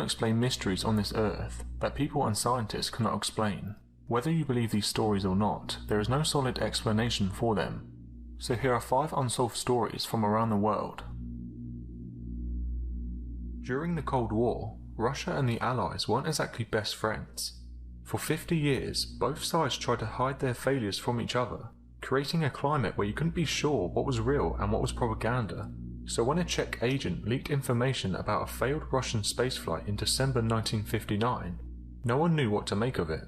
unexplained mysteries on this earth that people and scientists cannot explain. Whether you believe these stories or not, there is no solid explanation for them. So here are 5 unsolved stories from around the world. During the Cold War, Russia and the Allies weren't exactly best friends. For 50 years, both sides tried to hide their failures from each other, creating a climate where you couldn't be sure what was real and what was propaganda. So when a Czech agent leaked information about a failed Russian spaceflight in December 1959, no one knew what to make of it.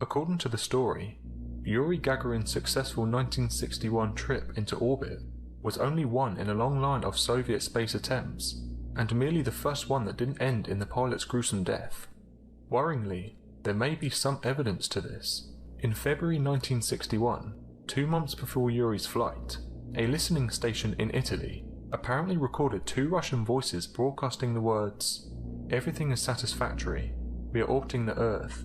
According to the story, Yuri Gagarin's successful 1961 trip into orbit was only one in a long line of Soviet space attempts, and merely the first one that didn't end in the pilot's gruesome death. Worryingly, there may be some evidence to this. In February 1961, 2 months before Yuri's flight, a listening station in Italy apparently recorded 2 Russian voices broadcasting the words, "Everything is satisfactory, we are orbiting the Earth."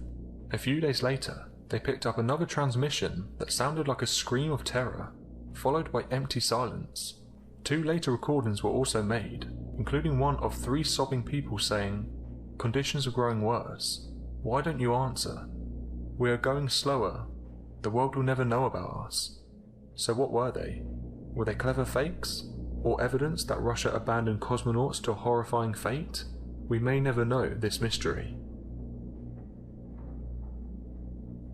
A few days later, they picked up another transmission that sounded like a scream of terror, followed by empty silence. 2 later recordings were also made, including one of 3 sobbing people saying, "Conditions are growing worse. Why don't you answer? We are going slower. The world will never know about us." So what were they? Were they clever fakes? Or evidence that Russia abandoned cosmonauts to a horrifying fate? We may never know this mystery.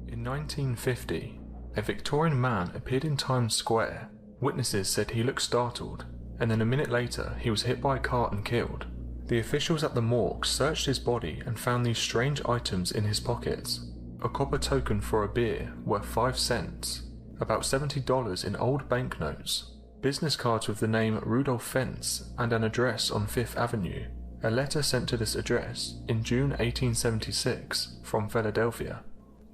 In 1950, a Victorian man appeared in Times Square. Witnesses said he looked startled, and then a minute later he was hit by a car and killed. The officials at the morgue searched his body and found these strange items in his pockets. A copper token for a beer worth 5 cents, about $70 in old banknotes, business cards with the name Rudolph Fentz and an address on 5th Avenue, a letter sent to this address in June 1876 from Philadelphia.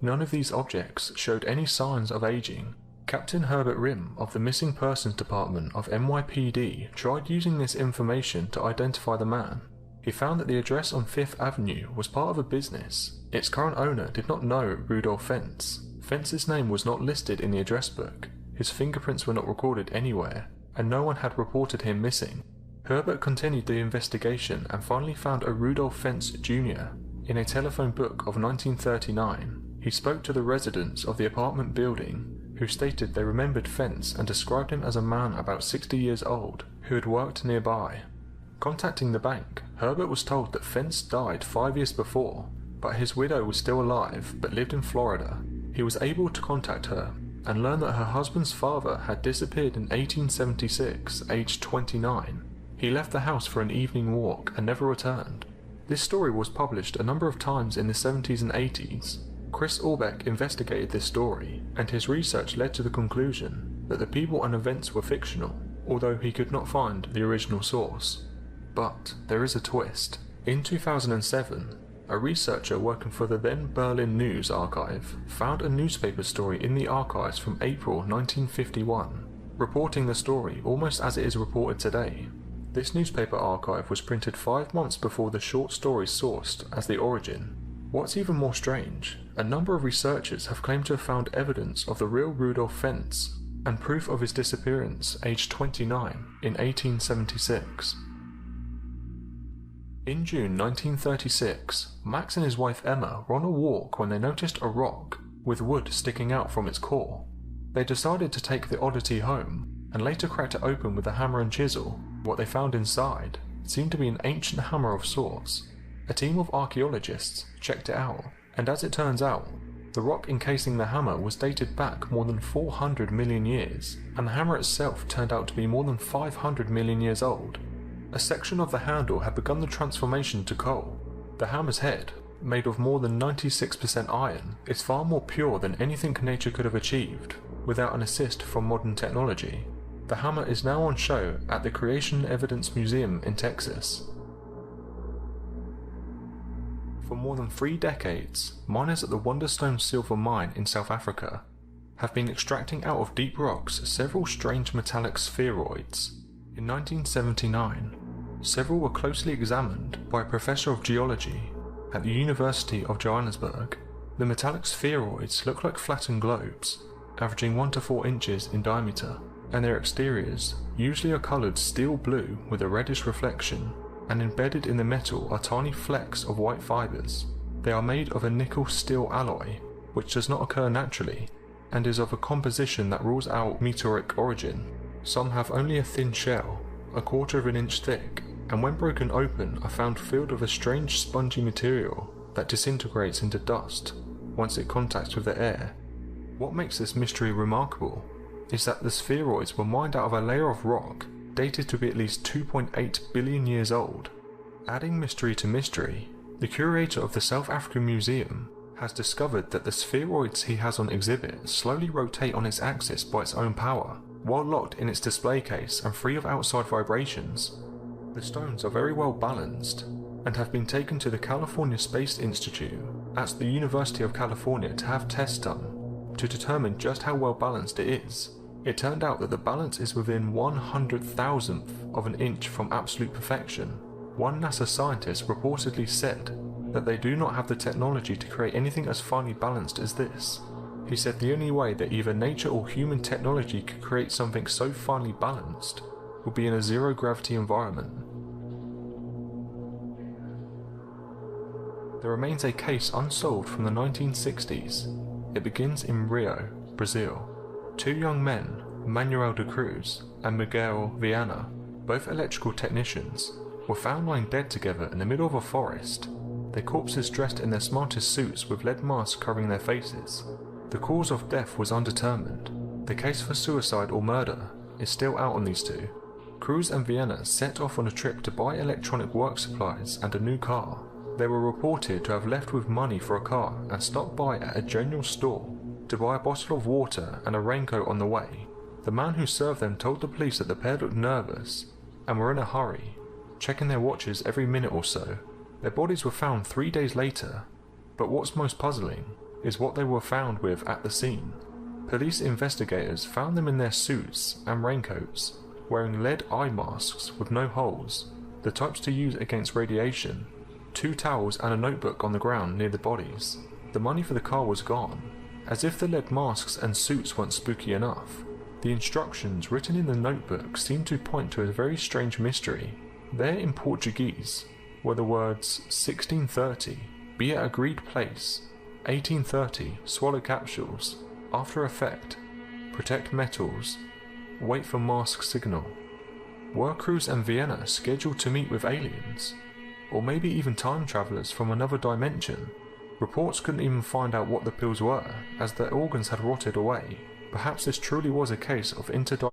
None of these objects showed any signs of aging. Captain Herbert Rim of the Missing Persons Department of NYPD tried using this information to identify the man. He found that the address on 5th Avenue was part of a business. Its current owner did not know Rudolph Fentz. Fentz's name was not listed in the address book, his fingerprints were not recorded anywhere, and no one had reported him missing. Herbert continued the investigation and finally found a Rudolph Fentz Jr. in a telephone book of 1939. He spoke to the residents of the apartment building, who stated they remembered Fentz and described him as a man about 60 years old who had worked nearby. Contacting the bank, Herbert was told that Fentz died 5 years before, but his widow was still alive but lived in Florida. He was able to contact her and learn that her husband's father had disappeared in 1876, aged 29. He left the house for an evening walk and never returned. This story was published a number of times in the 70s and 80s. Chris Orbeck investigated this story, and his research led to the conclusion that the people and events were fictional, although he could not find the original source. But there is a twist. In 2007, a researcher working for the then Berlin News Archive found a newspaper story in the archives from April 1951, reporting the story almost as it is reported today. This newspaper archive was printed 5 months before the short story sourced as the origin. What's even more strange, a number of researchers have claimed to have found evidence of the real Rudolph Fentz and proof of his disappearance aged 29 in 1876. In June 1936, Max and his wife Emma were on a walk when they noticed a rock with wood sticking out from its core. They decided to take the oddity home and later cracked it open with a hammer and chisel. What they found inside seemed to be an ancient hammer of sorts. A team of archaeologists checked it out, and as it turns out, the rock encasing the hammer was dated back more than 400 million years, and the hammer itself turned out to be more than 500 million years old. A section of the handle had begun the transformation to coal. The hammer's head, made of more than 96% iron, is far more pure than anything nature could have achieved, without an assist from modern technology. The hammer is now on show at the Creation Evidence Museum in Texas. For more than 3 decades, miners at the Wonderstone Silver Mine in South Africa have been extracting out of deep rocks several strange metallic spheroids. In 1979, several were closely examined by a professor of geology at the University of Johannesburg. The metallic spheroids look like flattened globes, averaging 1 to 4 inches in diameter, and their exteriors usually are coloured steel blue with a reddish reflection. and embedded in the metal are tiny flecks of white fibres. They are made of a nickel-steel alloy, which does not occur naturally, and is of a composition that rules out meteoric origin. Some have only a thin shell, a quarter of an inch thick, and when broken open are found filled with a strange spongy material that disintegrates into dust once it contacts with the air. What makes this mystery remarkable is that the spheroids were mined out of a layer of rock dated to be at least 2.8 billion years old. Adding mystery to mystery, the curator of the South African Museum has discovered that the spheroids he has on exhibit slowly rotate on its axis by its own power, while locked in its display case and free of outside vibrations. The stones are very well balanced, and have been taken to the California Space Institute at the University of California to have tests done to determine just how well balanced it is. It turned out that the balance is within 100,000th of an inch from absolute perfection. One NASA scientist reportedly said that they do not have the technology to create anything as finely balanced as this. He said the only way that either nature or human technology could create something so finely balanced would be in a zero-gravity environment. There remains a case unsolved from the 1960s. It begins in Rio, Brazil. Two young men, Manuel de Cruz and Miguel Viana, both electrical technicians, were found lying dead together in the middle of a forest, their corpses dressed in their smartest suits with lead masks covering their faces. The cause of death was undetermined. The case for suicide or murder is still out on these two. Cruz and Viana set off on a trip to buy electronic work supplies and a new car. They were reported to have left with money for a car and stopped by at a general store to buy a bottle of water and a raincoat on the way. The man who served them told the police that the pair looked nervous and were in a hurry, checking their watches every minute or so. Their bodies were found 3 days later, but what's most puzzling is what they were found with at the scene. Police investigators found them in their suits and raincoats, wearing lead eye masks with no holes, the types to use against radiation, 2 towels and a notebook on the ground near the bodies. The money for the car was gone. As if the lead masks and suits weren't spooky enough, the instructions written in the notebook seemed to point to a very strange mystery. There in Portuguese were the words 1630, be at agreed place, 1830, swallow capsules, after effect, protect metals, wait for mask signal. Were Cruz and Viana scheduled to meet with aliens? Or maybe even time travelers from another dimension? Reports couldn't even find out what the pills were, as their organs had rotted away. Perhaps this truly was a case of interdimensional